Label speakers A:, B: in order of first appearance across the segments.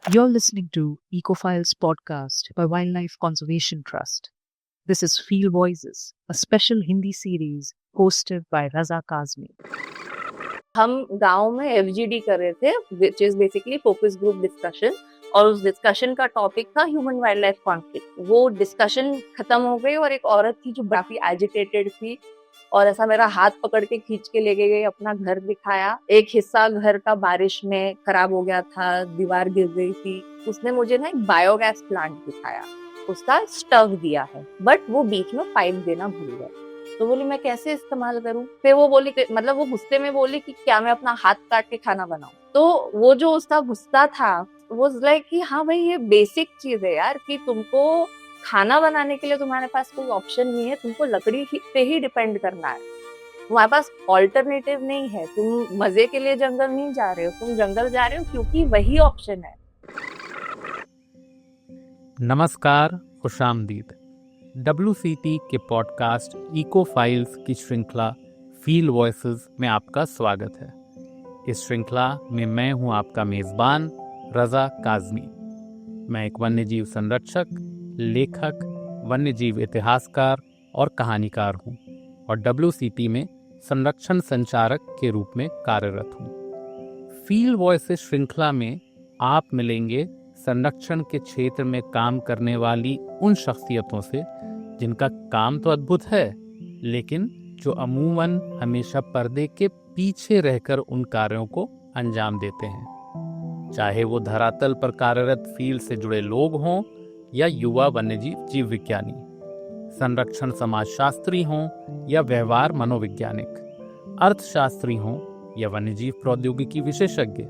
A: You're listening to Ecofiles podcast by Wildlife Conservation Trust. This is Field Voices, a special Hindi series hosted by Raza Kazmi.
B: हम गांव में FGD कर रहे थे which is basically focus group discussion और उस discussion का topic था ह्यूमन वाइल्ड लाइफ कॉन्फ्लिक्ट। वो डिस्कशन खत्म हो गई और एक औरत थी जो काफी एजिटेटेड थी और ऐसा मेरा हाथ पकड़ के खींच के लेके गई, अपना घर दिखाया। एक हिस्सा घर का बारिश में खराब हो गया था, दीवार गिर गई थी। उसने मुझे ना एक बायोगैस प्लांट दिखाया, उसका स्टव दिया है, बट वो बीच में पाइप देना भूल गए। तो बोली मैं कैसे इस्तेमाल करूं? फिर वो बोली मतलब वो गुस्से में बोली कि क्या मैं अपना हाथ काट के खाना बनाऊं? तो वो जो उसका गुस्सा था वो लाइक कि हाँ भाई ये बेसिक चीज है यार, कि तुमको खाना बनाने के लिए तुम्हारे पास कोई ऑप्शन नहीं है, तुमको लकड़ी पे ही डिपेंड करना है, तुम्हारे पास ऑल्टरनेटिव नहीं है। तुम मजे के लिए जंगल नहीं जा रहे हो, तुम जंगल जा रहे हो क्योंकि वही ऑप्शन है।
C: नमस्कार, खुशामदीद। WCT के पॉडकास्ट इको फाइल्स की श्रृंखला फील्ड वॉइसेस में आपका स्वागत है। इस श्रृंखला में मैं हूं आपका मेज़बान रज़ा काज़मी। मैं एक वन्यजीव संरक्षक, लेखक, वन्यजीव इतिहासकार और कहानीकार हूं और WCT में संरक्षण संचारक के रूप में कार्यरत हूं। फील्ड वॉइसेस श्रृंखला में आप मिलेंगे संरक्षण के क्षेत्र में काम करने वाली उन शख्सियतों से जिनका काम तो अद्भुत है, लेकिन जो अमूमन हमेशा पर्दे के पीछे रहकर उन कार्यों को अंजाम देते हैं। चाहे वो धरातल पर कार्यरत फील्ड से जुड़े लोग हों या युवा वन्यजीव जीव विज्ञानी, संरक्षण समाजशास्त्री हों या व्यवहार मनोवैज्ञानिक, अर्थशास्त्री हों या वन्यजीव प्रौद्योगिकी विशेषज्ञ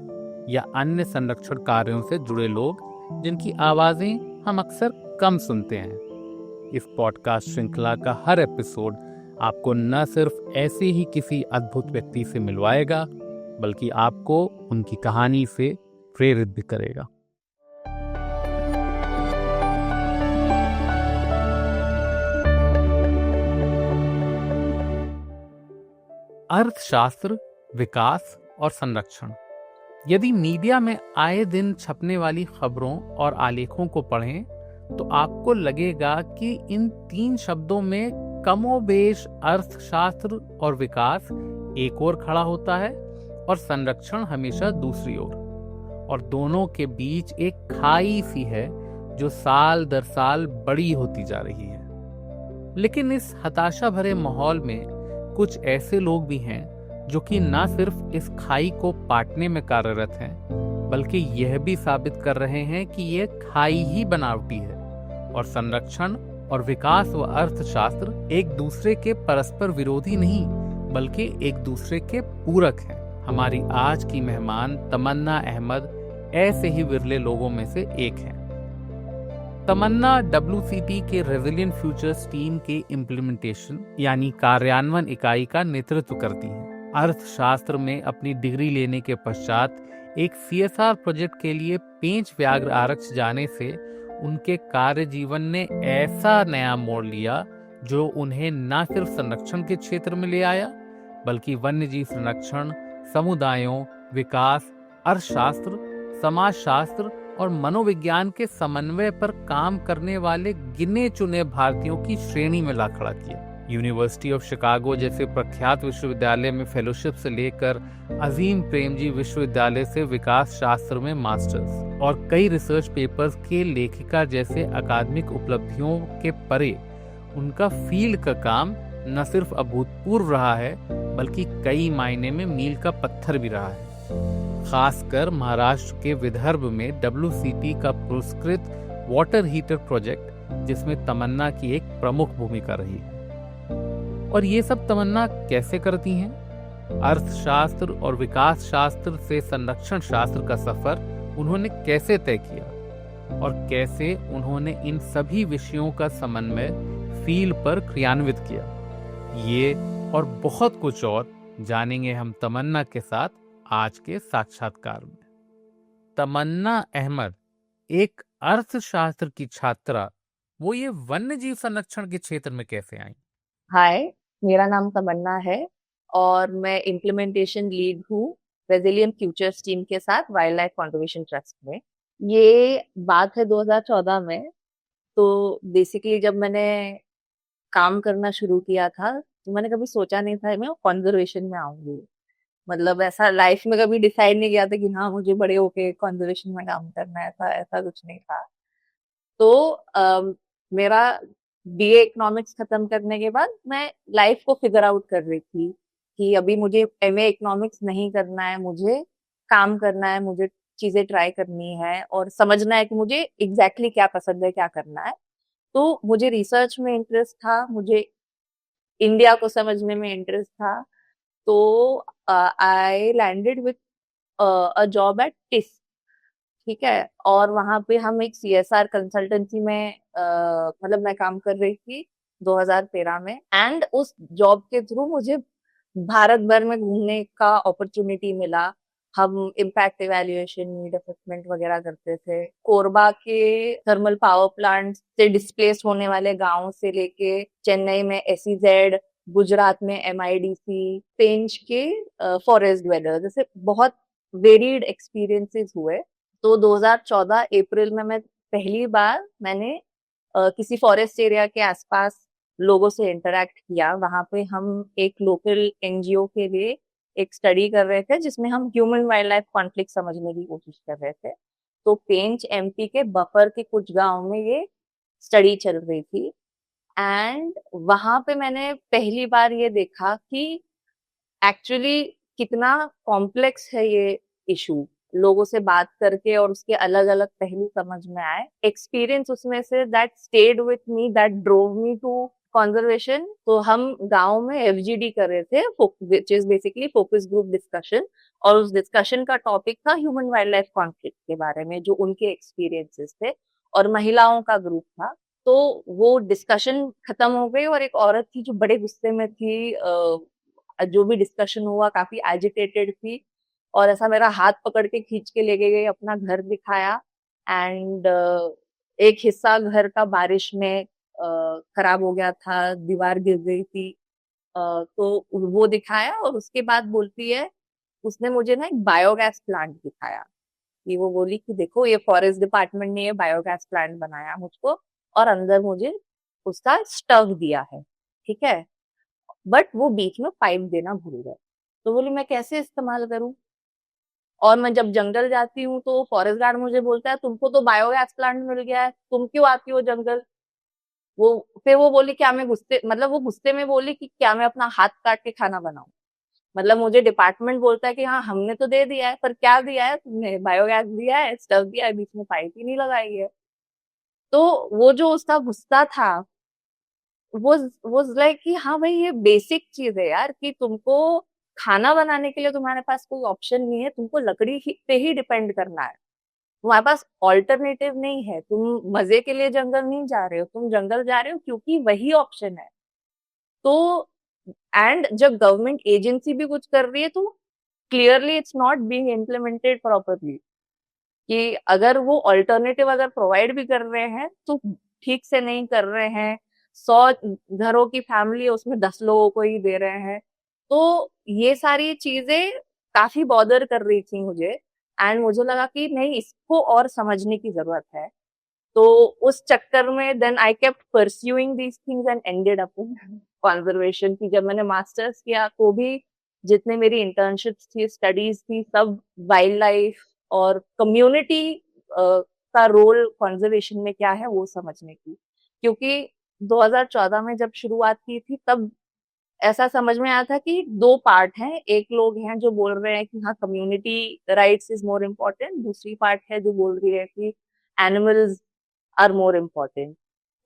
C: या अन्य संरक्षण कार्यों से जुड़े लोग जिनकी आवाजें हम अक्सर कम सुनते हैं। इस पॉडकास्ट श्रृंखला का हर एपिसोड आपको न सिर्फ ऐसे ही किसी अद्भुत व्यक्ति से मिलवाएगा, बल्कि आपको उनकी कहानी से प्रेरित भी करेगा। अर्थशास्त्र, विकास और संरक्षण। यदि मीडिया में आए दिन छपने वाली खबरों और आलेखों को पढ़ें तो आपको लगेगा कि इन तीन शब्दों में कमोबेश अर्थशास्त्र और विकास एक ओर खड़ा होता है और संरक्षण हमेशा दूसरी ओर, और दोनों के बीच एक खाई सी है जो साल दर साल बड़ी होती जा रही है। लेकिन इस हताशा भरे माहौल में कुछ ऐसे लोग भी हैं जो कि न सिर्फ इस खाई को पाटने में कार्यरत हैं, बल्कि यह भी साबित कर रहे हैं कि यह खाई ही बनावटी है और संरक्षण और विकास व अर्थशास्त्र एक दूसरे के परस्पर विरोधी नहीं, बल्कि एक दूसरे के पूरक हैं। हमारी आज की मेहमान तमन्ना अहमद ऐसे ही विरले लोगों में से एक हैं। तमन्ना WCT के रेजिलिएंट फ्यूचर्स टीम के इम्प्लीमेंटेशन यानी कार्यान्वयन इकाई का नेतृत्व करती हैं। अर्थशास्त्र में अपनी डिग्री लेने के पश्चात एक CSR प्रोजेक्ट के लिए पेंच व्याघ्र आरक्ष जाने से उनके कार्य जीवन ने ऐसा नया मोड़ लिया जो उन्हें न सिर्फ संरक्षण के क्षेत्र में ले आया, बल्कि वन्यजीव संरक्षण, समुदायों, विकास, अर्थशास्त्र, समाजशास्त्र और मनोविज्ञान के समन्वय पर काम करने वाले गिने चुने भारतीयों की श्रेणी में ला खड़ा किया। यूनिवर्सिटी ऑफ शिकागो जैसे प्रख्यात विश्वविद्यालय में फेलोशिप से लेकर अजीम प्रेमजी विश्वविद्यालय से विकास शास्त्र में मास्टर्स और कई रिसर्च पेपर्स के लेखिका जैसे अकादमिक उपलब्धियों के परे उनका फील्ड का काम न सिर्फ अभूतपूर्व रहा है, बल्कि कई मायने में मील का पत्थर भी रहा है। खासकर महाराष्ट्र के विदर्भ में WCT का पुरस्कृत वाटर हीटर प्रोजेक्ट, जिसमें तमन्ना की एक प्रमुख भूमिका रही है। और ये सब तमन्ना कैसे करती हैं? अर्थशास्त्र और विकास शास्त्र से संरक्षण शास्त्र का सफर उन्होंने कैसे तय किया और कैसे उन्होंने इन सभी विषयों का समन्वय फील्ड पर क्रियान्वित किया, ये और बहुत कुछ और जानेंगे हम तमन्ना के साथ आज के साक्षात्कार में। तमन्ना अहमद एक अर्थशास्त्र की छात्रा, वो ये वन्यजीव संरक्षण के क्षेत्र में कैसे आई?
B: हाय, मेरा नाम तमन्ना है और मैं इम्प्लीमेंटेशन लीड हूँ रेजिलिएंट फ्यूचर्स टीम के साथ वाइल्ड लाइफ कंजर्वेशन ट्रस्ट में। ये बात है 2014 में। तो बेसिकली जब मैंने काम करना शुरू किया था, तो मैंने कभी सोचा नहीं था मैं कंजर्वेशन में आऊंगी। मतलब ऐसा लाइफ में कभी डिसाइड नहीं किया था कि हाँ मुझे बड़े होके कंजर्वेशन में काम करना है, ऐसा ऐसा कुछ नहीं था। तो मेरा बीए इकोनॉमिक्स खत्म करने के बाद मैं लाइफ को फिगर आउट कर रही थी कि अभी मुझे एमए इकोनॉमिक्स नहीं करना है, मुझे काम करना है, मुझे चीजें ट्राई करनी है और समझना है कि मुझे एग्जैक्टली क्या पसंद है, क्या करना है। तो मुझे रिसर्च में इंटरेस्ट था, मुझे इंडिया को समझने में इंटरेस्ट था। तो I landed with a job at TISS. ठीक है। और वहां पे हम एक सीएसआर कंसल्टेंसी में मतलब मैं काम कर रही थी 2013 में। एंड उस जॉब के थ्रू मुझे भारत भर में घूमने का अपॉर्चुनिटी मिला। हम इम्पैक्ट इवैल्यूएशन, नीड असेसमेंट वगैरह करते थे। कोरबा के थर्मल पावर प्लांट से डिस्प्लेस होने वाले गांव से लेके चेन्नई में एसईजेड, गुजरात में एमआईडीसी, पेंच के फॉरेस्ट ड्वेलर, जैसे बहुत वेरीड एक्सपीरियंसेस हुए। तो 2014 अप्रैल में मैं पहली बार मैंने किसी फॉरेस्ट एरिया के आसपास लोगों से इंटरेक्ट किया। वहां पे हम एक लोकल एनजीओ के लिए एक स्टडी कर रहे थे जिसमें हम ह्यूमन वाइल्ड लाइफ कॉन्फ्लिक्ट समझने की कोशिश कर रहे थे। तो पेंच एमपी के बफर के कुछ गांव में ये स्टडी चल रही थी। एंड वहां पे मैंने पहली बार ये देखा कि एक्चुअली कितना कॉम्प्लेक्स है ये इशू। लोगों से बात करके और उसके अलग अलग पहलू समझ में आए। एक्सपीरियंस उसमें से that stayed with me, that drove me to conservation. तो हम गांव में एफजीडी कर रहे थे, which is basically focus group discussion. और उस डिस्कशन का टॉपिक था ह्यूमन वाइल्ड लाइफ कॉन्फ्लिक्ट के बारे में, जो उनके एक्सपीरियंसेस थे। और महिलाओं का ग्रुप था। तो वो डिस्कशन खत्म हो गई और एक औरत थी जो बड़े गुस्से में थी। जो भी डिस्कशन हुआ काफी एजिटेटेड थी और ऐसा मेरा हाथ पकड़ के खींच के लेके गई, अपना घर दिखाया। एंड एक हिस्सा घर का बारिश में खराब हो गया था, दीवार गिर गई थी। तो वो दिखाया और उसके बाद बोलती है, उसने मुझे ना एक बायोगैस प्लांट दिखाया। कि वो बोली कि देखो ये फॉरेस्ट डिपार्टमेंट ने ये बायोगैस प्लांट बनाया मुझको, और अंदर मुझे उसका स्टव दिया है। ठीक है। बट वो बीच में पाइप देना भूल गए। तो बोली मैं कैसे इस्तेमाल करूं। और मैं जब जंगल जाती हूँ तो फॉरेस्ट गार्ड मुझे बोलता है तुमको तो बायोगैस प्लांट मिल गया है, तुम क्यों आती हो जंगल। वो फिर वो बोली क्या मैं गुस्से, मतलब वो गुस्से में बोली कि क्या मैं अपना हाथ काट के खाना बनाऊं। मतलब मुझे डिपार्टमेंट बोलता है कि हाँ हमने तो दे दिया है, पर क्या दिया है तुमने, बायोगैस दिया है, स्टव दिया है, बीच में पाइप ही नहीं लगाई है। तो वो जो उसका गुस्सा था, वो लाइक कि हाँ भाई ये बेसिक चीज है यार, कि तुमको खाना बनाने के लिए तुम्हारे पास कोई ऑप्शन नहीं है, तुमको पे ही डिपेंड करना है। तुम्हारे पास ऑल्टरनेटिव नहीं है। तुम मजे के लिए जंगल नहीं जा रहे हो, तुम जंगल जा रहे हो क्योंकि वही ऑप्शन है। तो एंड जब गवर्नमेंट एजेंसी भी कुछ कर रही है तो clearly it's not being implemented properly. कि अगर वो ऑल्टरनेटिव अगर प्रोवाइड भी कर रहे हैं तो ठीक से नहीं कर रहे हैं। 100 घरों की फैमिली है, उसमें 10 लोगों को ही दे रहे हैं। तो ये सारी चीजें काफी बॉदर कर रही थी मुझे। एंड मुझे लगा कि नहीं, इसको और समझने की जरूरत है। तो उस चक्कर में then I kept pursuing these things and ended up in conservation की। जब मैंने मास्टर्स किया तो भी जितने मेरी इंटर्नशिप्स थी, स्टडीज थी, सब वाइल्ड लाइफ और कम्युनिटी का रोल कंजर्वेशन में क्या है वो समझने की। क्योंकि 2014 में जब शुरुआत की थी तब ऐसा समझ में आया था कि दो पार्ट हैं। एक लोग हैं जो बोल रहे हैं कि हाँ community rights is more important, दूसरी पार्ट है जो बोल रही है कि एनिमल्स आर मोर इम्पोर्टेंट।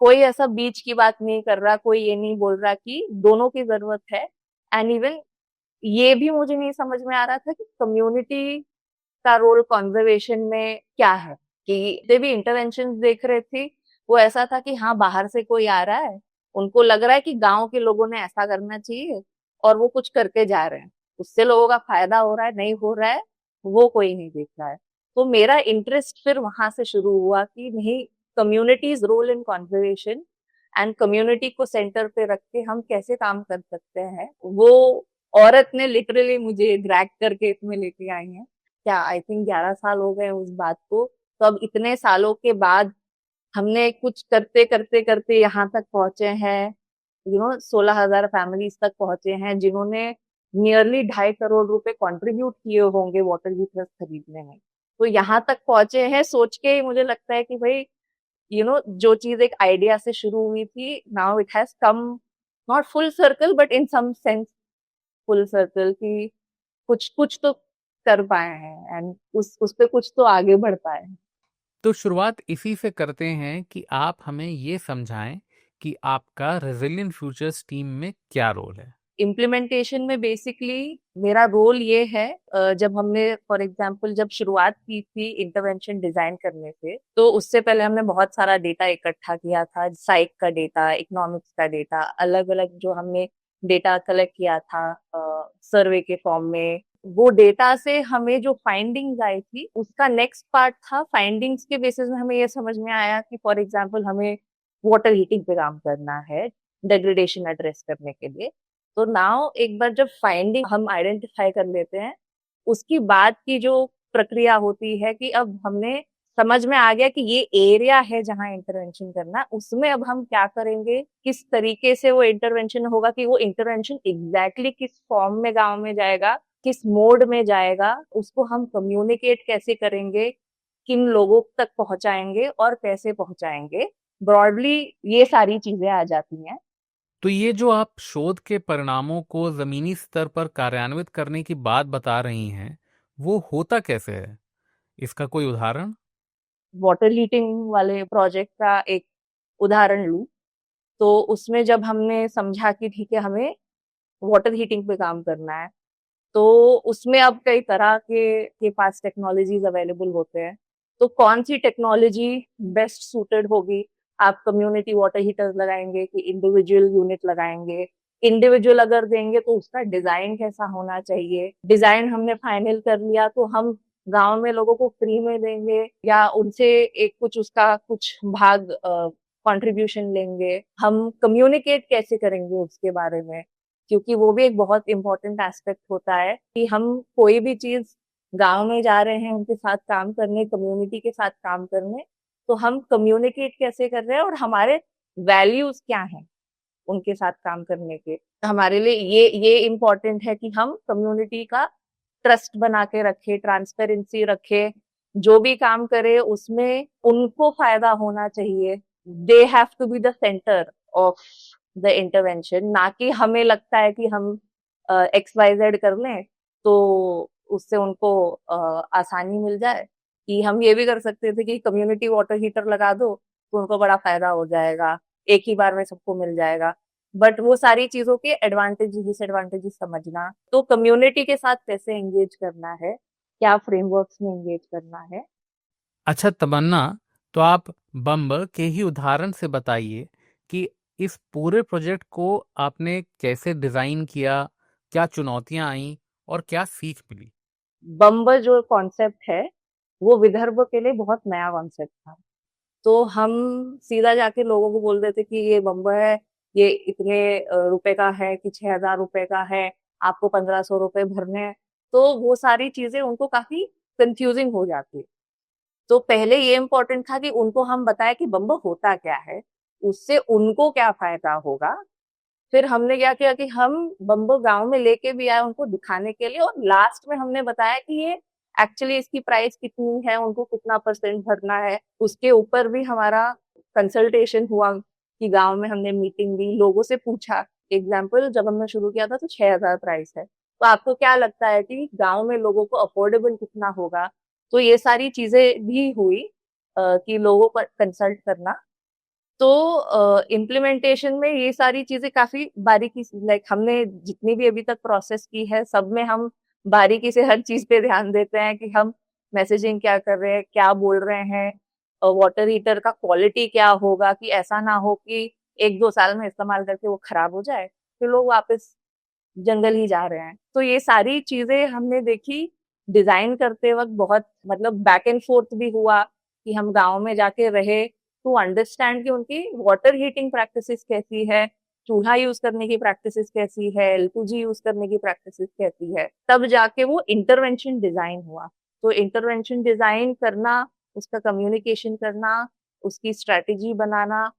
B: कोई ऐसा बीच की बात नहीं कर रहा, कोई ये नहीं बोल रहा कि दोनों की जरूरत है। एंड इवन ये भी मुझे नहीं समझ में आ रहा था कि कम्युनिटी का रोल कंजर्वेशन में क्या है। कि जो भी इंटरवेंशन देख रहे थे वो ऐसा था कि हाँ बाहर से कोई आ रहा है, उनको लग रहा है कि गांव के लोगों ने ऐसा करना चाहिए और वो कुछ करके जा रहे हैं, उससे लोगों का फायदा हो रहा है नहीं हो रहा है वो कोई नहीं देख रहा है। तो मेरा इंटरेस्ट फिर वहां से शुरू हुआ कि नहीं, communities role in conservation and community को सेंटर पे रख के हम कैसे काम कर सकते हैं। वो औरत ने लिटरली मुझे ड्रैग करके इसमें लेके आई है। क्या आई थिंक 11 साल हो गए उस बात को। तो अब इतने सालों के बाद हमने कुछ करते करते करते यहाँ तक पहुंचे हैं, 16,000 फैमिलीज तक पहुंचे हैं जिन्होंने नियरली 2.5 करोड़ रुपए कंट्रीब्यूट किए होंगे वाटर हीटर्स खरीदने में। तो यहाँ तक पहुंचे हैं, सोच के ही मुझे लगता है कि भाई जो चीज एक आइडिया से शुरू हुई थी, now it has come not full circle but in some sense full circle, कि कुछ कुछ तो कर पाए हैं एंड उस पे कुछ तो आगे बढ़ पाए हैं।
C: तो शुरुआत इसी से करते हैं कि आप हमें ये समझाएं कि आपका रेजिलिएंट फ्यूचर्स टीम में क्या रोल है।
B: इम्प्लीमेंटेशन में बेसिकली मेरा रोल ये है, जब हमने फॉर एग्जांपल जब शुरुआत की थी इंटरवेंशन डिजाइन करने से, तो उससे पहले हमने बहुत सारा डेटा इकट्ठा किया था, साइक का डेटा, इकोनॉमिक्स का डेटा, अलग अलग जो हमने डेटा कलेक्ट किया था सर्वे के फॉर्म में। वो डेटा से हमें जो फाइंडिंग्स आई थी उसका नेक्स्ट पार्ट था, फाइंडिंग्स के बेसिस में हमें ये समझ में आया कि फॉर एग्जांपल हमें वाटर हीटिंग पे काम करना है डेग्रेडेशन एड्रेस करने के लिए। तो नाउ एक बार जब फाइंडिंग हम आइडेंटिफाई कर लेते हैं, उसकी बाद की जो प्रक्रिया होती है कि अब हमने समझ में आ गया कि ये एरिया है जहां इंटरवेंशन करना, उसमें अब हम क्या करेंगे, किस तरीके से वो इंटरवेंशन होगा, कि वो इंटरवेंशन एग्जैक्टली किस फॉर्म में गांव में जाएगा, किस मोड में जाएगा, उसको हम कम्युनिकेट कैसे करेंगे, किन लोगों तक पहुंचाएंगे और कैसे पहुंचाएंगे, ब्रॉडली ये सारी चीजें आ जाती हैं।
C: तो ये जो आप शोध के परिणामों को जमीनी स्तर पर कार्यान्वित करने की बात बता रही हैं, वो होता कैसे है? इसका कोई उदाहरण?
B: वाटर हीटिंग वाले प्रोजेक्ट का एक उदाहरण लूं, तो उसमें जब हमने समझा कि ठीक है हमें वाटर हीटिंग पे काम करना है, तो उसमें अब कई तरह के पास टेक्नोलॉजीज अवेलेबल होते हैं। तो कौन सी टेक्नोलॉजी बेस्ट सूटेड होगी, आप कम्युनिटी वाटर हीटर्स लगाएंगे कि इंडिविजुअल यूनिट लगाएंगे, इंडिविजुअल अगर देंगे तो उसका डिजाइन कैसा होना चाहिए, डिजाइन हमने फाइनल कर लिया तो हम गांव में लोगों को फ्री में देंगे या उनसे एक कुछ उसका कुछ भाग कंट्रीब्यूशन लेंगे, हम कम्युनिकेट कैसे करेंगे उसके बारे में, क्योंकि वो भी एक बहुत इंपॉर्टेंट एस्पेक्ट होता है कि हम कोई भी चीज गांव में जा रहे हैं उनके साथ काम करने, कम्युनिटी के साथ काम करने, तो हम कम्युनिकेट कैसे कर रहे हैं और हमारे वैल्यूज क्या हैं उनके साथ काम करने के। हमारे लिए ये इम्पोर्टेंट है कि हम कम्युनिटी का ट्रस्ट बना के रखे, ट्रांसपेरेंसी रखे, जो भी काम करे उसमें उनको फायदा होना चाहिए। They have to be the centre of the intervention, ना कि हमें लगता है कि हम XYZ कर लें तो उससे उनको आसानी मिल जाए। कि हम ये भी कर सकते थे कि कम्युनिटी वाटर हीटर लगा दो तो उनको बड़ा फायदा हो जाएगा, एक ही बार में सबको मिल जाएगा। बट वो सारी चीजों के एडवांटेज डिसएडवांटेजेस समझना, तो कम्युनिटी के साथ कैसे एंगेज करना है, क्या फ्रेमवर्क्स में एंगेज करना है।
C: अच्छा तमन्ना, तो आप बम्ब के ही उदाहरण से बताइए कि इस पूरे प्रोजेक्ट को आपने कैसे डिजाइन किया, क्या चुनौतियां आईं और क्या सीख मिली?
B: बम्ब जो कॉन्सेप्ट है वो विदर्भ के लिए बहुत नया कॉन्सेप्ट था। तो हम सीधा जाके लोगों को बोल देते कि ये बम्ब है, ये इतने रुपए का है कि 6,000 रुपए का है, आपको 1,500 रुपए भरने हैं। तो वो सारी चीजें उनको काफी कंफ्यूजिंग हो जाती। तो पहले ये इम्पोर्टेंट था कि उनको हम बताएं कि बम्ब होता क्या है, उससे उनको क्या फायदा होगा। फिर हमने क्या किया कि हम बम्बो गांव में लेके भी आए उनको दिखाने के लिए, और लास्ट में हमने बताया कि ये एक्चुअली इसकी प्राइस कितनी है, उनको कितना % भरना है। उसके ऊपर भी हमारा कंसल्टेशन हुआ कि गांव में हमने मीटिंग ली, लोगों से पूछा। एग्जाम्पल जब हमने शुरू किया था तो 6,000 प्राइस है, तो आपको क्या लगता है कि गांव में लोगों को अफोर्डेबल कितना होगा। तो ये सारी चीजें भी हुई कि लोगों पर कंसल्ट करना। तो इम्प्लीमेंटेशन में ये सारी चीजें काफी बारीकी से, लाइक हमने जितनी भी अभी तक प्रोसेस की है सब में हम बारीकी से हर चीज पे ध्यान देते हैं कि हम मैसेजिंग क्या कर रहे हैं, क्या बोल रहे हैं, वाटर हीटर का क्वालिटी क्या होगा, कि ऐसा ना हो कि 1-2 साल में इस्तेमाल करके वो खराब हो जाए फिर लोग वापस जंगल ही जा रहे हैं। तो ये सारी चीजें हमने देखी डिजाइन करते वक्त, बहुत मतलब बैक एंड फोर्थ भी हुआ कि हम गांव में जाके रहे टू अंडरस्टैंड कि उनकी वाटर हीटिंग प्रैक्टिसेस कैसी है, चूल्हा यूज करने की प्रैक्टिसेस कैसी है, LPG यूज करने की प्रैक्टिसेस कैसी है, तब जाके वो इंटरवेंशन डिजाइन हुआ। तो इंटरवेंशन डिजाइन करना उसका कम्युनिकेशन करना, उसकी स्ट्रैटेजी बनाना।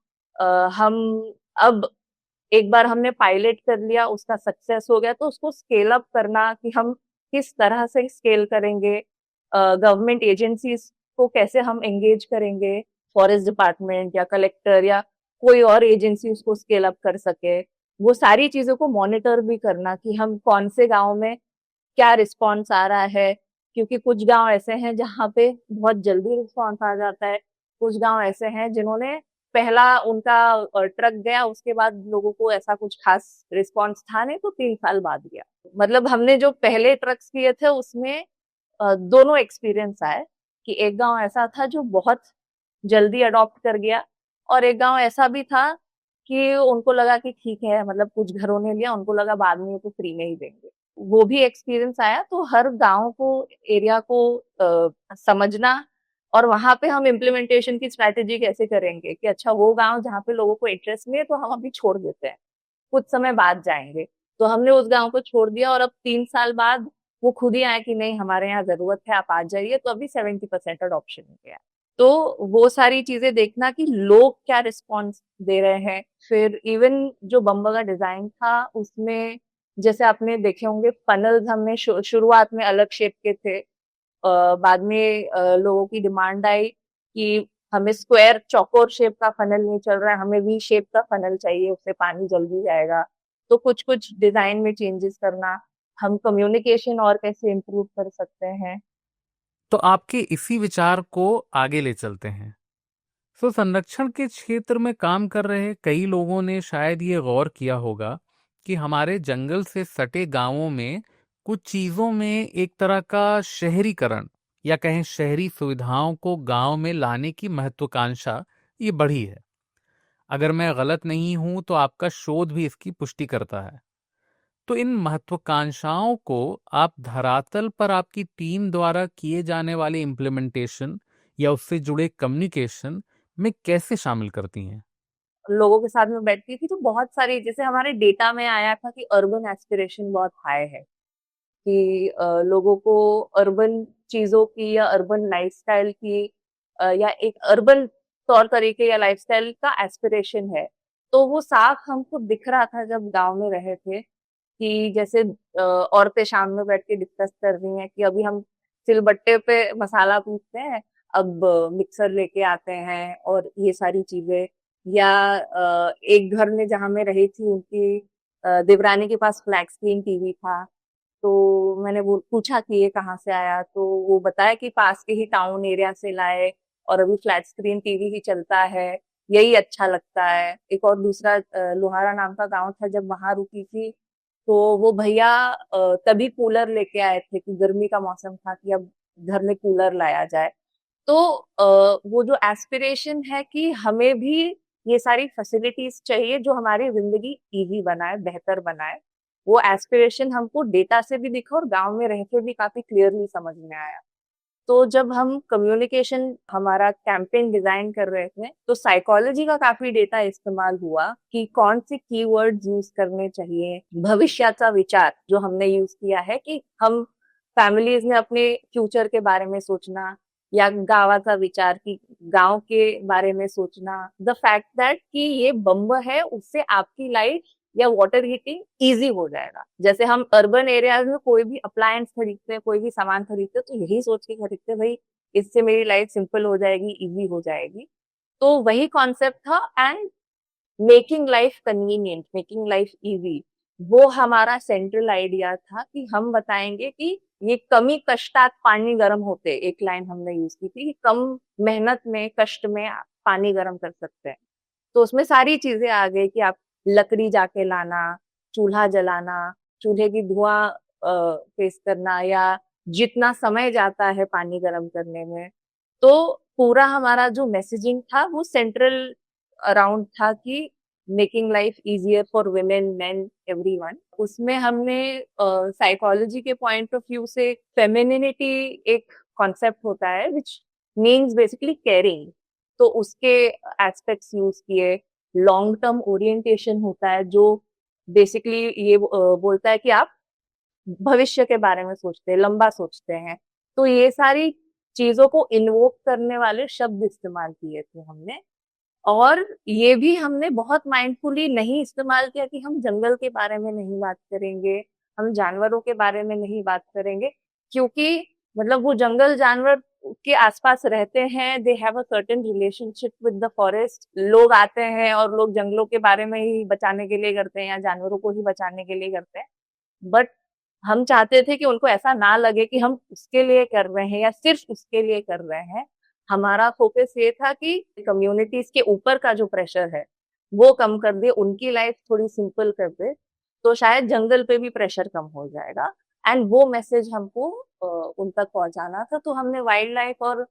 B: हम अब एक बार हमने पायलट कर लिया, उसका सक्सेस हो गया, तो उसको स्केल अप करना कि हम किस तरह से स्केल करेंगे, गवर्नमेंट एजेंसीज को कैसे हम एंगेज करेंगे, फॉरेस्ट डिपार्टमेंट या कलेक्टर या कोई और एजेंसी उसको स्केल अप कर सके, वो सारी चीजों को मॉनिटर भी करना कि हम कौन से गांव में क्या रिस्पॉन्स आ रहा है, क्योंकि कुछ गांव ऐसे हैं जहाँ पे बहुत जल्दी रिस्पॉन्स आ जाता है, कुछ गांव ऐसे हैं जिन्होंने पहला उनका ट्रक गया, उसके बाद लोगों को ऐसा कुछ खास रिस्पॉन्स था नहीं, तो 3 साल बाद गया। मतलब हमने जो पहले ट्रक्स किए थे उसमें दोनों एक्सपीरियंस आए कि एक गांव ऐसा था जो बहुत जल्दी अडॉप्ट कर गया, और एक गांव ऐसा भी था कि उनको लगा कि ठीक है, मतलब कुछ घरों ने लिया, उनको लगा बाद में ये तो फ्री में ही देंगे। वो भी एक्सपीरियंस आया। तो हर गांव को, एरिया को समझना, और वहां पे हम इम्प्लीमेंटेशन की स्ट्रैटेजी कैसे करेंगे कि अच्छा वो गांव जहाँ पे लोगों को इंटरेस्ट नहीं है तो हम अभी छोड़ देते हैं, कुछ समय बाद जाएंगे। तो हमने उस गांव को छोड़ दिया, और अब 3 साल बाद वो खुद ही आए कि नहीं हमारे यहाँ जरूरत है, आप आ जाइए, तो अभी 70% अडॉप्शन हो गया। तो वो सारी चीजें देखना कि लोग क्या रिस्पॉन्स दे रहे हैं। फिर इवन जो बम्बा का डिजाइन था उसमें जैसे आपने देखे होंगे फनल्स हमने शुरुआत में अलग शेप के थे, बाद में लोगों की डिमांड आई कि हमें स्क्वायर चौकोर शेप का फनल नहीं चल रहा है, हमें वी शेप का फनल चाहिए, उससे पानी जल्दी जाएगा। तो कुछ कुछ डिजाइन में चेंजेस करना, हम कम्युनिकेशन और कैसे इम्प्रूव कर सकते हैं।
C: तो आपके इसी विचार को आगे ले चलते हैं। संरक्षण के क्षेत्र में काम कर रहे कई लोगों ने शायद ये गौर किया होगा कि हमारे जंगल से सटे गांवों में कुछ चीजों में एक तरह का शहरीकरण या कहें शहरी सुविधाओं को गांव में लाने की महत्वाकांक्षा ये बढ़ी है। अगर मैं गलत नहीं हूं तो आपका शोध भी इसकी पुष्टि करता है। तो इन महत्वाकांक्षाओं को आप धरातल पर आपकी टीम द्वारा किए जाने वाले इम्प्लीमेंटेशन या उससे जुड़े कम्युनिकेशन में कैसे शामिल करती हैं?
B: लोगों के साथ में बैठती थी तो बहुत सारी, जैसे हमारे डेटा में आया था कि अर्बन एस्पिरेशन बहुत हाई है, कि लोगों को अर्बन चीजों की या अर्बन लाइफस्टाइल की या एक अर्बन तौर तरीके या लाइफस्टाइल का एस्पिरेशन है। तो वो साफ हमको दिख रहा था जब गांव में रहे थे, कि जैसे औरतें शाम में बैठ के डिस्कस कर रही हैं कि अभी हम सिलबट्टे पे मसाला पीसते हैं, अब मिक्सर लेके आते हैं, और ये सारी चीजें। या एक घर में जहां मैं रही थी उनकी देवरानी के पास फ्लैट स्क्रीन टीवी था, तो मैंने वो पूछा कि ये कहाँ से आया, तो वो बताया कि पास के ही टाउन एरिया से लाए, और अभी फ्लैट स्क्रीन टीवी ही चलता है, यही अच्छा लगता है। एक और दूसरा लोहारा नाम का गांव था, जब वहां रुकी थी तो वो भैया तभी कूलर लेके आए थे कि गर्मी का मौसम था, कि अब घर में कूलर लाया जाए। तो वो जो एस्पिरेशन है कि हमें भी ये सारी फैसिलिटीज चाहिए जो हमारी जिंदगी इजी बनाए, बेहतर बनाए, वो एस्पिरेशन हमको डेटा से भी दिखा और गांव में रह के भी काफी क्लियरली समझ में आया। तो जब हम कम्युनिकेशन हमारा कैंपेन डिजाइन कर रहे थे तो साइकोलॉजी का काफी डेटा इस्तेमाल हुआ कि कौन से कीवर्ड्स यूज करने चाहिए। भविष्याचा विचार जो हमने यूज किया है कि हम फैमिलीज में अपने फ्यूचर के बारे में सोचना, या गावाचा विचार की गांव के बारे में सोचना, द फैक्ट दैट कि ये बम्ब है उससे आपकी लाइफ या वाटर हीटिंग इजी हो जाएगा। जैसे हम अर्बन एरियाज में कोई भी अप्लायंस खरीदते हैं, कोई भी सामान खरीदते हैं, तो यही सोच के खरीदते हैं भाई इससे मेरी लाइफ सिंपल हो जाएगी, इजी हो जाएगी। तो वही कॉन्सेप्ट था, and making life convenient, making life easy, वो हमारा सेंट्रल आइडिया था कि हम बताएंगे कि ये कमी कष्टात पानी गर्म होते, एक लाइन हमने यूज की थी कि कम मेहनत में, कष्ट में पानी गर्म कर सकते हैं। तो उसमें सारी चीजें आ गई कि आप लकड़ी जाके लाना, चूल्हा जलाना, चूल्हे की धुआं फेस करना, या जितना समय जाता है पानी गर्म करने में। तो पूरा हमारा जो मैसेजिंग था वो सेंट्रल अराउंड था कि making life easier for women, main, everyone. उसमें हमने साइकोलॉजी के पॉइंट ऑफ व्यू से फेमिनिनिटी एक कॉन्सेप्ट होता है विच मीन्स बेसिकली केयरिंग, तो उसके एस्पेक्ट्स यूज किए। लॉन्ग टर्म ओरिएंटेशन होता है जो बेसिकली ये बोलता है कि आप भविष्य के बारे में सोचते हैं, लंबा सोचते हैं। तो ये सारी चीजों को इन्वोक करने वाले शब्द इस्तेमाल किए थे हमने। और ये भी हमने बहुत माइंडफुली नहीं इस्तेमाल किया कि हम जंगल के बारे में नहीं बात करेंगे, हम जानवरों के बारे में नहीं बात करेंगे, क्योंकि मतलब वो जंगल जानवर के आसपास रहते हैं, they have a certain relationship with the forest. लोग आते हैं और लोग जंगलों के बारे में ही बचाने के लिए करते हैं या जानवरों को ही बचाने के लिए करते हैं। बट हम चाहते थे कि उनको ऐसा ना लगे कि हम उसके लिए कर रहे हैं या सिर्फ उसके लिए कर रहे हैं। हमारा फोकस ये था कि कम्युनिटीज के ऊपर का जो प्रेशर है वो कम कर दे, उनकी लाइफ थोड़ी सिंपल कर दे, तो शायद जंगल पे भी प्रेशर कम हो जाएगा। एंड वो मैसेज हमको उन तक पहुंचाना था। तो हमने वाइल्ड लाइफ और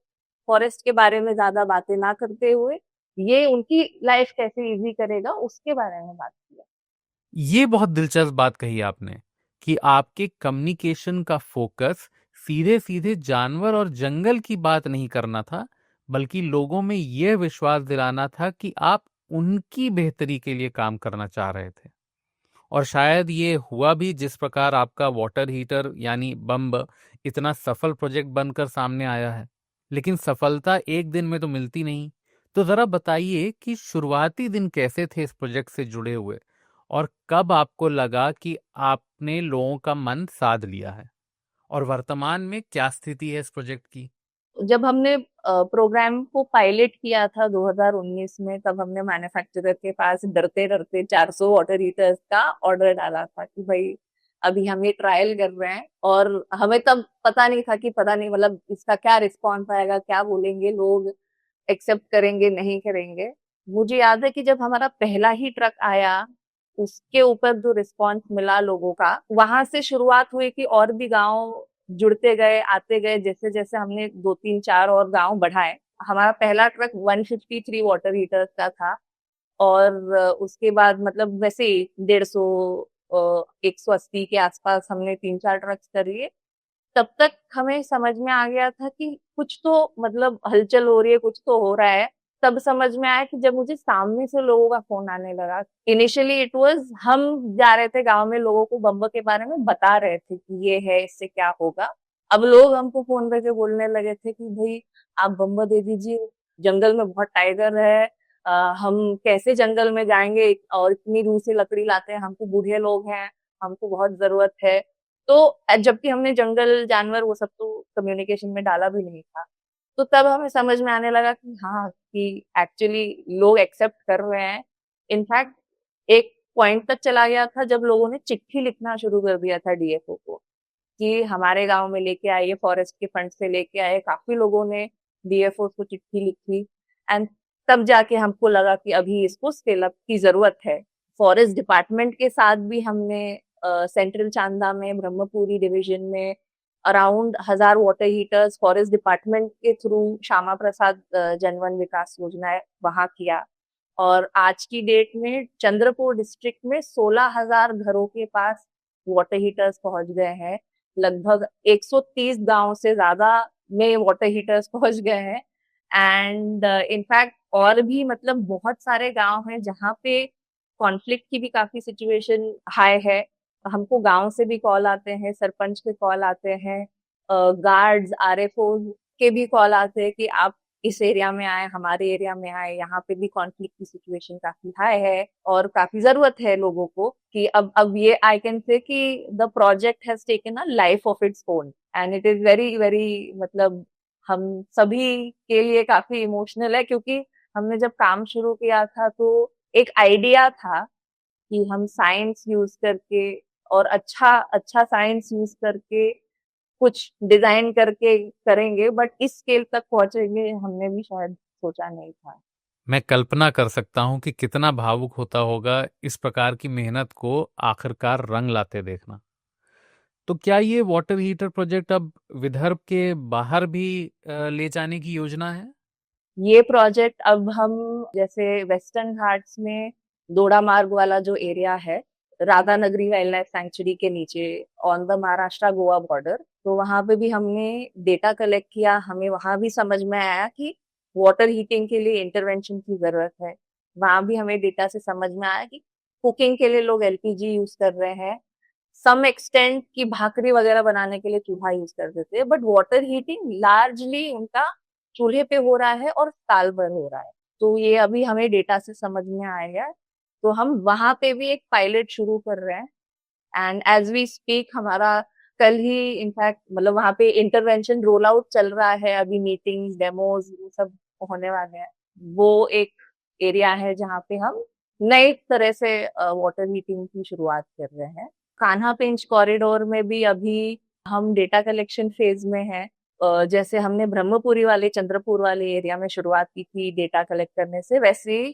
B: फॉरेस्ट के बारे में ज्यादा बातें ना करते हुए ये उनकी लाइफ कैसे इजी करेगा उसके बारे में बात किया।
C: ये बहुत दिलचस्प बात कही आपने कि आपके कम्युनिकेशन का फोकस सीधे सीधे जानवर और जंगल की बात नहीं करना था, बल्कि लोगों में यह विश्वास दिलाना था कि आप उनकी बेहतरी के लिए काम करना चाह रहे थे। और शायद ये हुआ भी, जिस प्रकार आपका वाटर हीटर यानी बम्ब इतना सफल प्रोजेक्ट बनकर सामने आया है। लेकिन सफलता एक दिन में तो मिलती नहीं। तो जरा बताइए कि शुरुआती दिन कैसे थे इस प्रोजेक्ट से जुड़े हुए, और कब आपको लगा कि आपने लोगों का मन साध लिया है, और वर्तमान में क्या स्थिति है इस प्रोजेक्ट की?
B: जब हमने प्रोग्राम को पायलट किया था 2019 में, तब हमने मैन्युफैक्चरर के पास डरते डरते 400 वाटर हीटर्स का ऑर्डर डाला था कि भाई अभी हम ये ट्रायल कर रहे हैं। और हमें तब पता नहीं था कि पता नहीं मतलब इसका क्या रिस्पॉन्स आएगा, क्या बोलेंगे लोग, एक्सेप्ट करेंगे नहीं करेंगे। मुझे याद है कि जब हमारा पहला ही ट्रक आया, उसके ऊपर जो रिस्पॉन्स मिला लोगों का, वहां से शुरुआत हुई कि और भी गांव जुड़ते गए, आते गए। जैसे जैसे हमने 2 3 4 और गांव बढ़ाए, हमारा पहला ट्रक 153 वाटर हीटर्स का था। और उसके बाद मतलब वैसे ही 150 180 के आसपास हमने 3 4 ट्रक्स कर लिए। तब तक हमें समझ में आ गया था कि कुछ तो मतलब हलचल हो रही है, कुछ तो हो रहा है। तब समझ में आया कि जब मुझे सामने से लोगों का फोन आने लगा। इनिशियली इट वाज हम जा रहे थे गांव में, लोगों को बम्ब के बारे में बता रहे थे कि ये है, इससे क्या होगा। अब लोग हमको फोन करके बोलने लगे थे कि भाई आप बम्ब दे दीजिए, जंगल में बहुत टाइगर है, हम कैसे जंगल में जाएंगे और इतनी दूर से लकड़ी लाते हैं, हमको बूढ़े लोग हैं, हमको बहुत जरूरत है। तो जबकि हमने जंगल जानवर वो सब तो कम्युनिकेशन में डाला भी नहीं था। तो तब हमें समझ में आने लगा कि हाँ, कि एक्चुअली लोग एक्सेप्ट कर रहे हैं। इनफैक्ट एक पॉइंट तक चला गया था जब लोगों ने चिट्ठी लिखना शुरू कर दिया था डीएफओ को कि हमारे गांव में लेके आइए, फॉरेस्ट के फंड से लेके आए। काफी लोगों ने डीएफओ को चिट्ठी लिखी। एंड तब जाके हमको लगा कि अभी इसको स्केल अप की जरूरत है। फॉरेस्ट डिपार्टमेंट के साथ भी हमने सेंट्रल चांदा में, ब्रह्मपुरी डिवीजन में around 1000 water heaters forest department के थ्रू श्यामा प्रसाद जनवन विकास योजना है वहां किया। और आज की डेट में चंद्रपुर डिस्ट्रिक्ट में 16,000 घरों के पास वाटर हीटर्स पहुंच गए हैं। लगभग 130 गांव से ज्यादा में वाटर हीटर्स पहुंच गए हैं। एंड इनफैक्ट और भी मतलब बहुत सारे गांव हैं जहाँ पे कॉन्फ्लिक्ट की भी काफी सिचुएशन हाई है। हमको गांव से भी कॉल आते हैं, सरपंच के कॉल आते हैं, गार्ड्स आरएफओ के भी कॉल आते हैं कि आप इस एरिया में आए, हमारे एरिया में आए, यहाँ पे भी कॉन्फ्लिक्ट की सिचुएशन काफी हाई है और काफी जरूरत है लोगों को कि अब ये आई कैन से कि the project has taken a life of its own. And it is very very मतलब हम सभी के लिए काफी इमोशनल है, क्योंकि हमने जब काम शुरू किया था तो एक आइडिया था कि हम साइंस यूज करके और अच्छा अच्छा साइंस यूज करके कुछ डिजाइन करके करेंगे, बट इस स्केल तक पहुंचेंगे हमने भी शायद सोचा नहीं था।
C: मैं कल्पना कर सकता हूं कि कितना भावुक होता होगा इस प्रकार की मेहनत को आखिरकार रंग लाते देखना। तो क्या ये वाटर हीटर प्रोजेक्ट अब विदर्भ के बाहर भी ले जाने की योजना है?
B: ये प्रोजेक्ट अब हम जैसे वेस्टर्न घाट्स में दोड़ा मार्ग वाला जो एरिया है, राधानगरी वाइल्ड लाइफ सैंक्चुरी के नीचे on the Maharashtra Goa border, तो वहां पे भी हमने डेटा कलेक्ट किया। हमें वहां भी समझ में आया कि वाटर हीटिंग के लिए इंटरवेंशन की जरूरत है। वहां भी हमें डेटा से समझ में आया कि कुकिंग के लिए लोग एलपीजी यूज कर रहे हैं, सम एक्सटेंट की भाकरी वगैरह बनाने के लिए चूल्हा यूज करते थे, बट वाटर हीटिंग लार्जली उनका चूल्हे पे हो रहा है और साल भर हो रहा है। तो ये अभी हमें डेटा से समझ में आएगा, तो हम वहां पे भी एक पायलट शुरू कर रहे हैं। एंड एज वी स्पीक हमारा कल ही इनफैक्ट मतलब वहां पे इंटरवेंशन रोल आउट चल रहा है, अभी मीटिंग डेमोज सब होने वाले हैं। वो एक एरिया है जहाँ पे हम नई तरह से वाटर हीटिंग की शुरुआत कर रहे हैं। कान्हा पेंच कॉरिडोर में भी अभी हम डेटा कलेक्शन फेज में है। जैसे हमने ब्रह्मपुरी वाले चंद्रपुर वाले एरिया में शुरुआत की थी डेटा कलेक्ट करने से, वैसे ही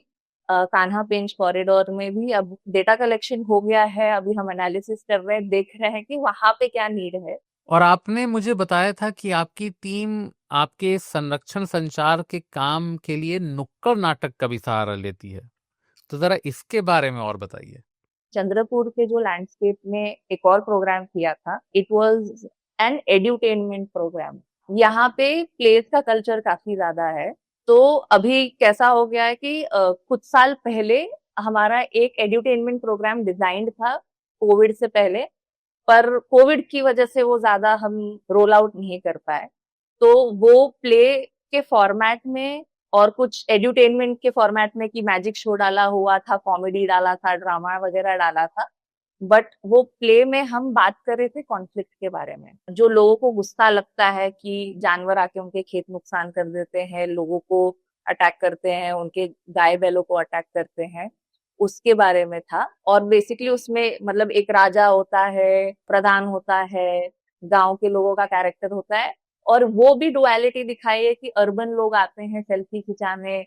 B: कान्हा पेंच कॉरिडोर में भी अब डेटा कलेक्शन हो गया है। अभी हम एनालिसिस कर रहे हैं, देख रहे हैं कि वहां पे क्या नीड है।
C: और आपने मुझे बताया था कि आपकी टीम आपके संरक्षण संचार के काम के लिए नुक्कड़ नाटक का भी सहारा लेती है, तो जरा इसके बारे में और बताइए।
B: चंद्रपुर के जो लैंडस्केप में एक और प्रोग्राम किया था, इट वाज एन एड्यूटेनमेंट प्रोग्राम। यहाँ पे प्लेस का कल्चर काफी ज्यादा है। तो अभी कैसा हो गया है कि कुछ साल पहले हमारा एक एड्यूटेनमेंट प्रोग्राम डिजाइंड था कोविड से पहले, पर कोविड की वजह से वो ज्यादा हम रोल आउट नहीं कर पाए। तो वो प्ले के फॉर्मेट में और कुछ एड्यूटेनमेंट के फॉर्मेट में कि मैजिक शो डाला हुआ था, कॉमेडी डाला था, ड्रामा वगैरह डाला था। बट वो प्ले में हम बात कर रहे थे कॉन्फ्लिक्ट के बारे में। जो लोगों को गुस्सा लगता है कि जानवर आके उनके खेत नुकसान कर देते हैं, लोगों को अटैक करते हैं, उनके गाय बैलों को अटैक करते हैं, उसके बारे में था। और बेसिकली उसमें मतलब एक राजा होता है, प्रधान होता है, गांव के लोगों का कैरेक्टर होता है, और वो भी डुअलिटी दिखाई है कि अर्बन लोग आते हैं सेल्फी खिंचाने,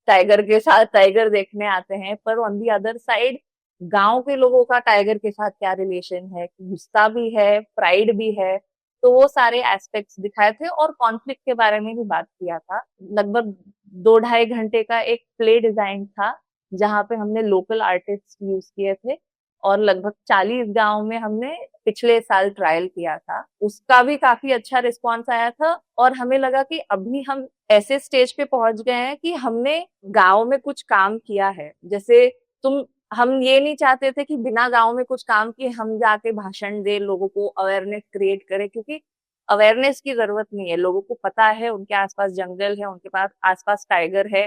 B: टाइगर के साथ टाइगर देखने आते हैं, पर ऑन दी अदर साइड गांव के लोगों का टाइगर के साथ क्या रिलेशन है, गुस्सा भी है, प्राइड भी है। तो वो सारे एस्पेक्ट्स दिखाए थे और कॉन्फ्लिक्ट के बारे में भी बात किया था। लगभग 2-2.5 घंटे का एक प्ले डिजाइन था जहाँ पे हमने लोकल आर्टिस्ट यूज किए थे, और लगभग 40 गांव में हमने पिछले साल ट्रायल किया था। उसका भी काफी अच्छा रिस्पॉन्स आया था, और हमें लगा कि अभी हम ऐसे स्टेज पे पहुंच गए हैं कि हमने गांव में कुछ काम किया है। जैसे तुम हम ये नहीं चाहते थे कि बिना गांव में कुछ काम किए हम जाके भाषण दे, लोगों को अवेयरनेस क्रिएट करें, क्योंकि अवेयरनेस की जरूरत नहीं है। लोगों को पता है, उनके आसपास जंगल है, उनके पास आसपास टाइगर है,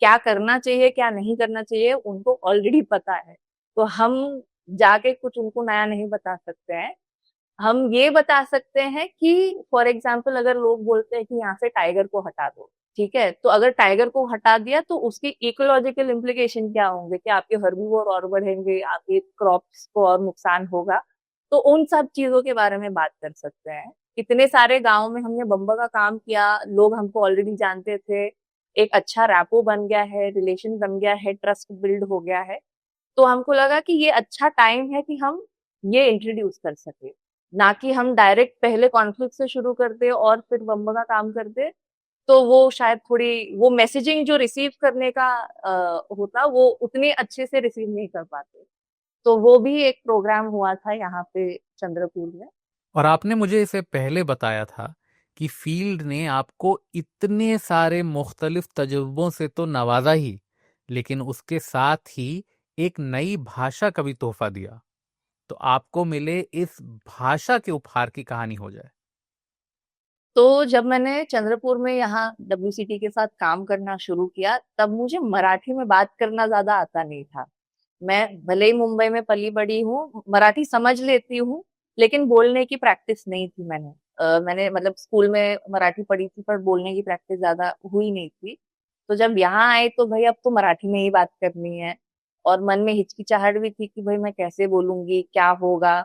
B: क्या करना चाहिए क्या नहीं करना चाहिए उनको ऑलरेडी पता है। तो हम जाके कुछ उनको नया नहीं बता सकते हैं। हम ये बता सकते हैं कि फॉर एग्जाम्पल अगर लोग बोलते हैं कि यहाँ से टाइगर को हटा दो, ठीक है, तो अगर टाइगर को हटा दिया तो उसके इकोलॉजिकल इम्प्लीकेशन क्या होंगे, कि आपके हर्बीवोर और बढ़ेंगे, आपके क्रॉप्स को और नुकसान होगा। तो उन सब चीजों के बारे में बात कर सकते हैं। इतने सारे गांव में हमने बम्बा का काम किया, लोग हमको ऑलरेडी जानते थे, एक अच्छा रैपो बन गया है, रिलेशन बन गया है, ट्रस्ट बिल्ड हो गया है। तो हमको लगा कि ये अच्छा टाइम है कि हम ये इंट्रोड्यूस कर सके, ना कि हम डायरेक्ट पहले कॉन्फ्लिक्ट से शुरू करते और फिर बम्बा का काम करते। तो वो शायद थोड़ी वो मैसेजिंग जो रिसीव करने का होता, वो उतने अच्छे से रिसीव नहीं कर पाते। तो वो भी एक प्रोग्राम हुआ था यहाँ पे चंद्रपुर में।
C: और आपने मुझे इसे पहले बताया था कि फील्ड ने आपको इतने सारे मुख्तलिफ तजुर्बों से तो नवाजा ही, लेकिन उसके साथ ही एक नई भाषा का भी तोहफा दिया। तो आपको मिले इस भाषा के उपहार की कहानी हो जाए।
B: तो जब मैंने चंद्रपुर में यहाँ WCT के साथ काम करना शुरू किया, तब मुझे मराठी में बात करना ज्यादा आता नहीं था। मैं भले ही मुंबई में पली बड़ी हूँ, मराठी समझ लेती हूँ, लेकिन बोलने की प्रैक्टिस नहीं थी मैंने। मैंने मतलब स्कूल में मराठी पढ़ी थी, पर बोलने की प्रैक्टिस ज्यादा हुई नहीं थी। तो जब यहाँ आए तो भाई अब तो मराठी में ही बात करनी है, और मन में हिचकिचाहट भी थी कि भाई मैं कैसे बोलूंगी, क्या होगा।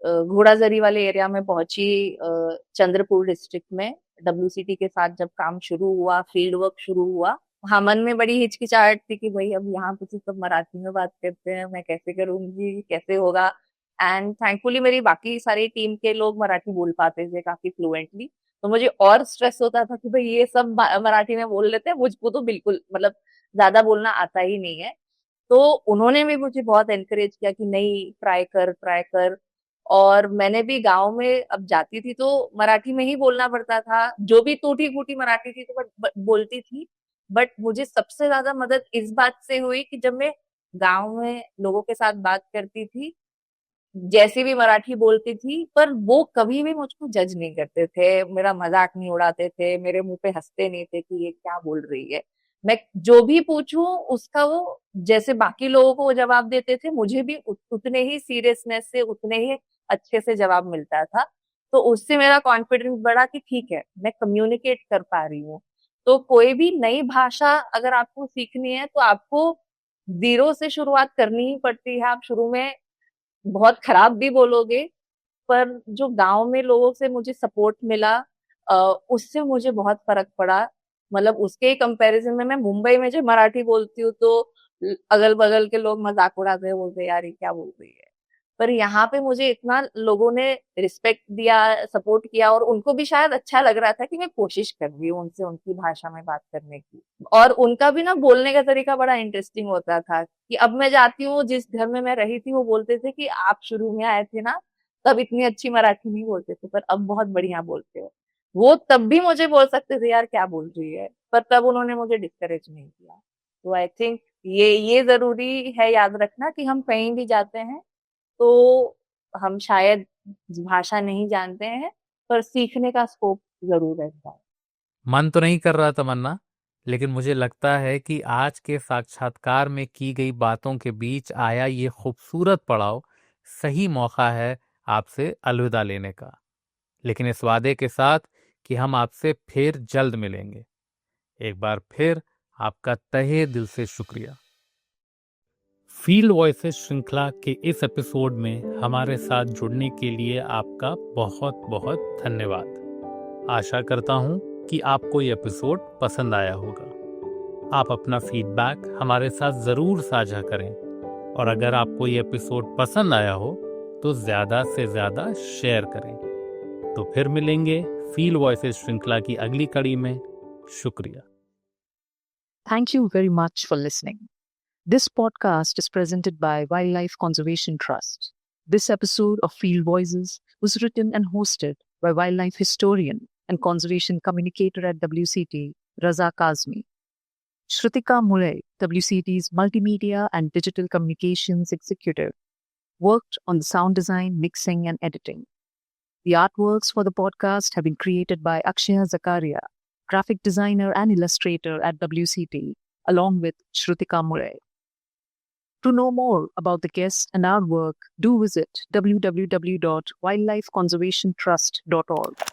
B: घोड़ाजरी वाले एरिया में पहुंची, चंद्रपुर डिस्ट्रिक्ट में WCT के साथ जब काम शुरू हुआ, फील्ड वर्क शुरू हुआ, हाँ मन में बड़ी हिचकिचाहट थी कि भाई अब यहाँ पे तो सब मराठी में बात करते हैं, मैं कैसे करूंगी, कैसे होगा। एंड थैंकफुली मेरी बाकी सारी टीम के लोग मराठी बोल पाते थे काफी फ्लुएंटली। तो मुझे और स्ट्रेस होता था कि भाई ये सब मराठी में बोल लेते हैं, मुझको तो बिल्कुल मतलब ज्यादा बोलना आता ही नहीं है। तो उन्होंने भी मुझे बहुत एनकरेज किया कि नहीं, ट्राई कर ट्राई कर। और मैंने भी गांव में अब जाती थी तो मराठी में ही बोलना पड़ता था, जो भी टूटी फूटी मराठी थी तो बोलती थी। बट मुझे सबसे ज्यादा मदद इस बात से हुई कि जब मैं गांव में लोगों के साथ बात करती थी, जैसी भी मराठी बोलती थी, पर वो कभी भी मुझको जज नहीं करते थे, मेरा मजाक नहीं उड़ाते थे, मेरे मुंह पे हंसते नहीं थे कि ये क्या बोल रही है। मैं जो भी पूछूं उसका वो जैसे बाकी लोगों को वो जवाब देते थे, मुझे भी उतने ही सीरियसनेस से, उतने ही अच्छे से जवाब मिलता था। तो उससे मेरा कॉन्फिडेंस बढ़ा कि ठीक है, मैं कम्युनिकेट कर पा रही हूँ। तो कोई भी नई भाषा अगर आपको सीखनी है तो आपको जीरो से शुरुआत करनी ही पड़ती है। आप शुरू में बहुत खराब भी बोलोगे, पर जो गांव में लोगों से मुझे सपोर्ट मिला, उससे मुझे बहुत फर्क पड़ा। मतलब उसके कंपैरिजन में मैं मुंबई में जो मराठी बोलती हूँ तो अगल बगल के लोग मजाक उड़ाते हैं, बोलते हैं यार ये क्या बोल रही है। पर यहाँ पे मुझे इतना लोगों ने रिस्पेक्ट दिया, सपोर्ट किया, और उनको भी शायद अच्छा लग रहा था कि मैं कोशिश कर रही हूँ उनसे उनकी भाषा में बात करने की। और उनका भी ना बोलने का तरीका बड़ा इंटरेस्टिंग होता था कि अब मैं जाती हूँ जिस घर में मैं रही थी, वो बोलते थे कि आप शुरू में आए थे ना तब इतनी अच्छी मराठी नहीं बोलते थे, पर अब बहुत बढ़िया बोलते हो। वो तब भी मुझे बोल सकते थे यार क्या बोल रही है, पर तब उन्होंने मुझे डिस्करेज नहीं किया। तो आई थिंक ये जरूरी है याद रखना कि हम कहीं भी जाते हैं तो हम शायद भाषा नहीं जानते हैं, पर सीखने का स्कोप जरूर रहता है।
C: मन तो नहीं कर रहा तमन्ना, लेकिन मुझे लगता है कि आज के साक्षात्कार में की गई बातों के बीच आया ये खूबसूरत पड़ाव सही मौका है आपसे अलविदा लेने का। लेकिन इस वादे के साथ कि हम आपसे फिर जल्द मिलेंगे। एक बार फिर आपका तहे दिल से शुक्रिया। फील्ड वॉइसेस श्रृंखला के इस एपिसोड में हमारे साथ जुड़ने के लिए आपका बहुत बहुत धन्यवाद। आशा करता हूं कि आपको ये एपिसोड पसंद आया होगा। आप अपना फीडबैक हमारे साथ ज़रूर साझा करें, और अगर आपको ये एपिसोड पसंद आया हो तो ज़्यादा से ज़्यादा शेयर करें। तो फिर मिलेंगे फील्ड वॉइसेस श्रृंखला की अगली कड़ी में। शुक्रिया।
A: Thank you very much for listening. This podcast is presented by Wildlife Conservation Trust. This episode of Field Voices was written and hosted by wildlife historian and conservation communicator at WCT, Raza Kazmi. Shrutika Mulay, WCT's multimedia and digital communications executive, worked on the sound design, mixing, and editing. The artworks for the podcast have been created by Akshaya Zakaria, graphic designer and illustrator at WCT, along with Shrutika Mulay. To know more about the guests and our work, do visit www.wildlifeconservationtrust.org.